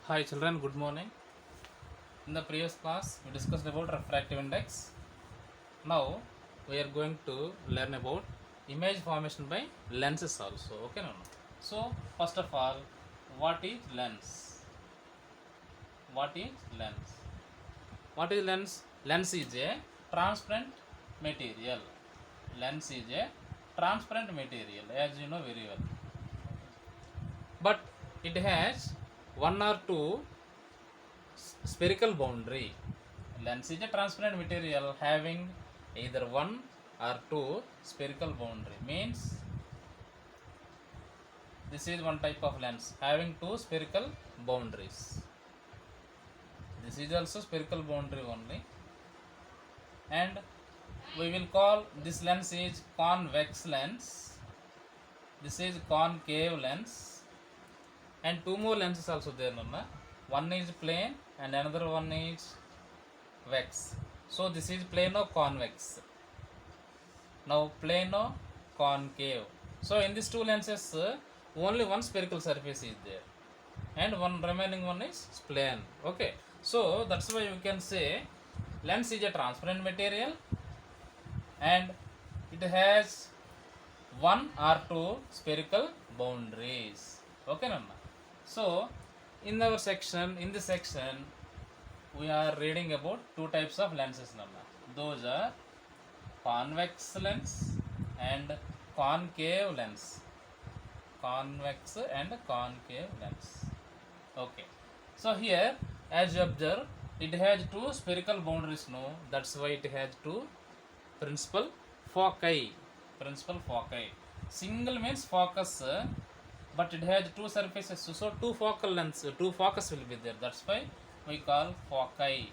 Hi children, good morning. In the previous class, we discussed about refractive index. Now, we are going to learn about image formation by lenses also. Okay, no? So, first of all, what is lens? What is lens? What is lens? Lens is a transparent material. Lens is a transparent material, as you know very well. But it has one or two spherical boundary. Lens is a transparent material having either one or two spherical boundary. Means this is one type of lens having two spherical boundaries. This is also spherical boundary only, and we will call this lens is convex lens. This is concave lens, and two more lenses also there. Nonna. One is plane and another one is vex. So this is plano convex. Now plano concave. So in these two lenses only one spherical surface is there and one remaining one is plane. Okay, so that's why you can say lens is a transparent material and it has one or two spherical boundaries. Okay, Nana. So in our section, in this section, we are reading about two types of lenses, Nana. Those are convex lens and concave lens. Convex and concave lens. Okay. So here, as you observe, it has two spherical boundaries. No, that's why it has two principal foci. Principal foci. Single means focus, but it has two surfaces. So two focal lengths, two focus will be there. That's why we call foci.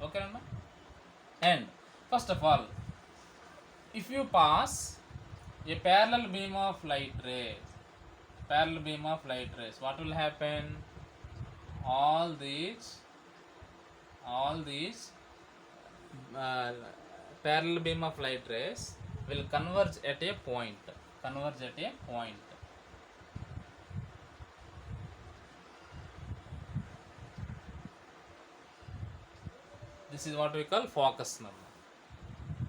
Okay, Nana? And first of all, if you pass a parallel beam of light rays, what will happen? All these uh, parallel beam of light rays will converge at a point. This is what we call focus number.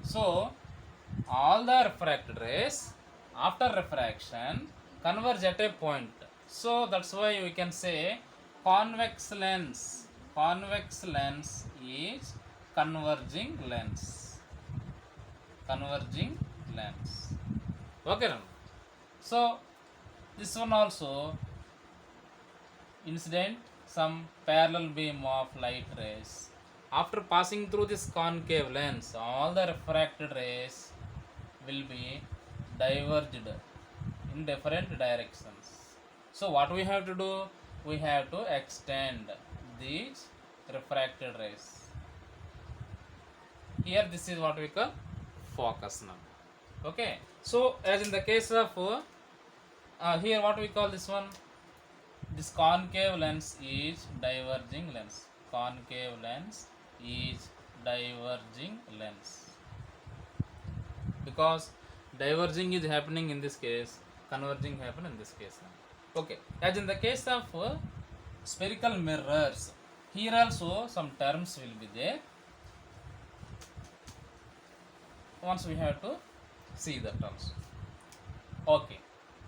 So all the refracted rays after refraction converge at a point. So that's why we can say convex lens is converging lens. Okay, so this one also incident some parallel beam of light rays. After passing through this concave lens, all the refracted rays will be diverged in different directions. So what we have to do? We have to extend these refracted rays. Here this is what we call focus now. Okay. So as in the case of here what we call this one? This concave lens is diverging lens. Concave lens is diverging lens. Because diverging is happening in this case, converging happen in this case. Okay, as in the case of spherical mirrors, here also some terms will be there. Once we have to see the terms. Okay,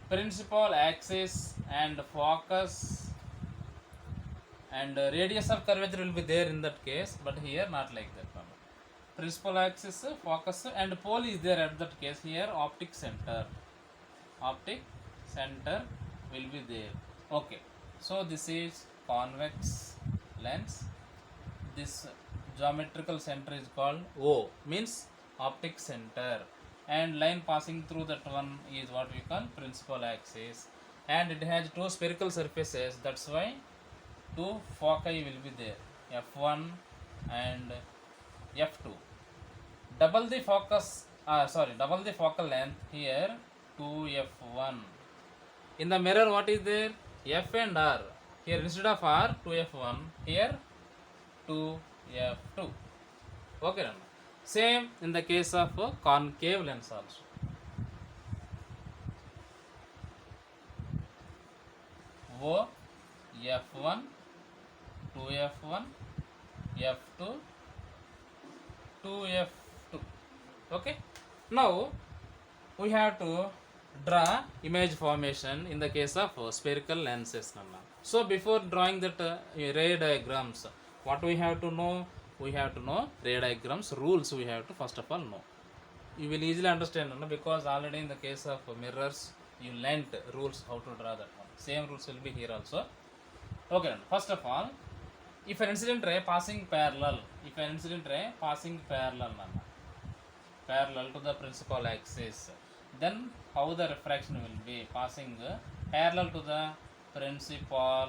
principal axis and focus and radius of curvature will be there in that case, but here not like that one. Principal axis, focus and pole is there at that case. Here optic center will be there. Okay, so this is convex lens. This geometrical center is called O, means optic center, and line passing through that one is what we call principal axis, and it has two spherical surfaces. That's why two foci will be there, f1 and f2. Double the focal length here, 2f1. In the mirror what is there? F and R. Here instead of R, 2f1. Here 2f2. Okay, same in the case of concave lens also. O f1 2f1, f2, 2f2. Okay, now we have to draw image formation in the case of spherical lenses. So before drawing that ray diagrams, what we have to know? We have to know ray diagrams rules. We have to first of all know. You will easily understand because already in the case of mirrors you learnt rules how to draw that one. Same rules will be here also. Okay, first of all, if an incident ray passing parallel, parallel to the principal axis, then how the refraction will be passing parallel to the principal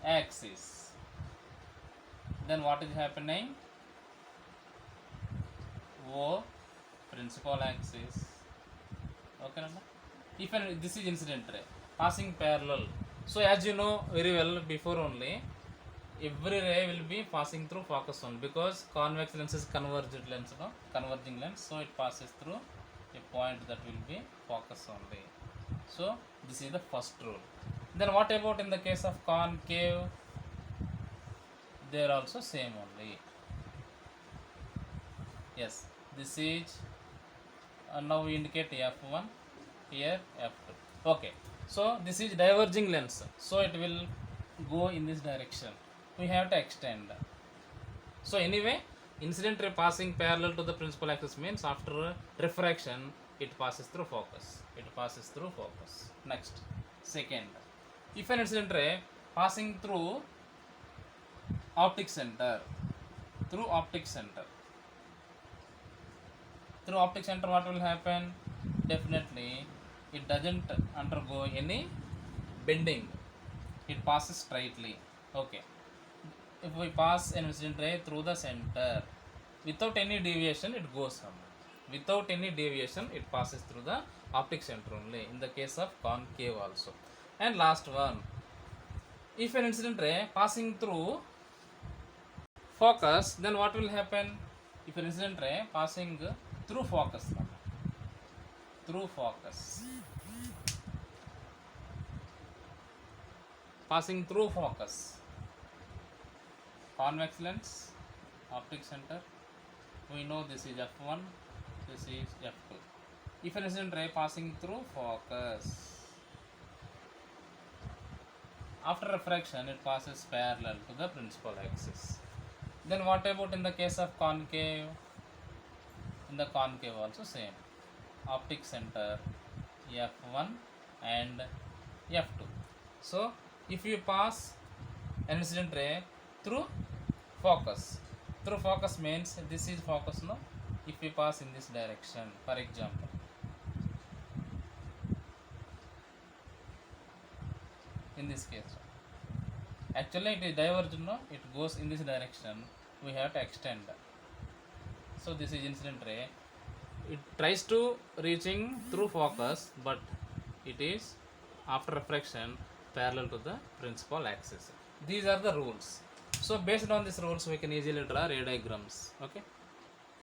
axis. Then what is happening? O principal axis. Okay, if this is incident ray passing parallel, so as you know very well before only, every ray will be passing through focus one because convex lens is convergent lens, converging lens, so it passes through a point that will be focus only. So this is the first rule. Then what about in the case of concave? They are also same only. Yes, this is now we indicate f1, here f2. Okay, so this is diverging lens, so it will go in this direction. We have to extend. So anyway, incident ray passing parallel to the principal axis means after refraction it passes through focus. Next, second, if an incident ray passing through optic center, what will happen? Definitely it doesn't undergo any bending, it passes straightly. Okay, if we pass an incident ray through the center without any deviation, it goes on. Without any deviation, it passes through the optic center only in the case of concave also. And last one, if an incident ray passing through focus, then what will happen? If an incident ray passing through focus, passing through focus, convex lens, optic center, we know this is f1, this is f2. If an incident ray passing through focus, after refraction it passes parallel to the principal axis. Then what about in the case of concave? In the concave also same, optic center, f1 and f2. So if you pass an incident ray through focus means this is focus, no? If we pass in this direction, for example, in this case, actually it is divergent, no? It goes in this direction, we have to extend. So this is incident ray, it tries to reaching through focus, but it is after refraction parallel to the principal axis. These are the rules. So based on these rules we can easily draw ray diagrams. Okay.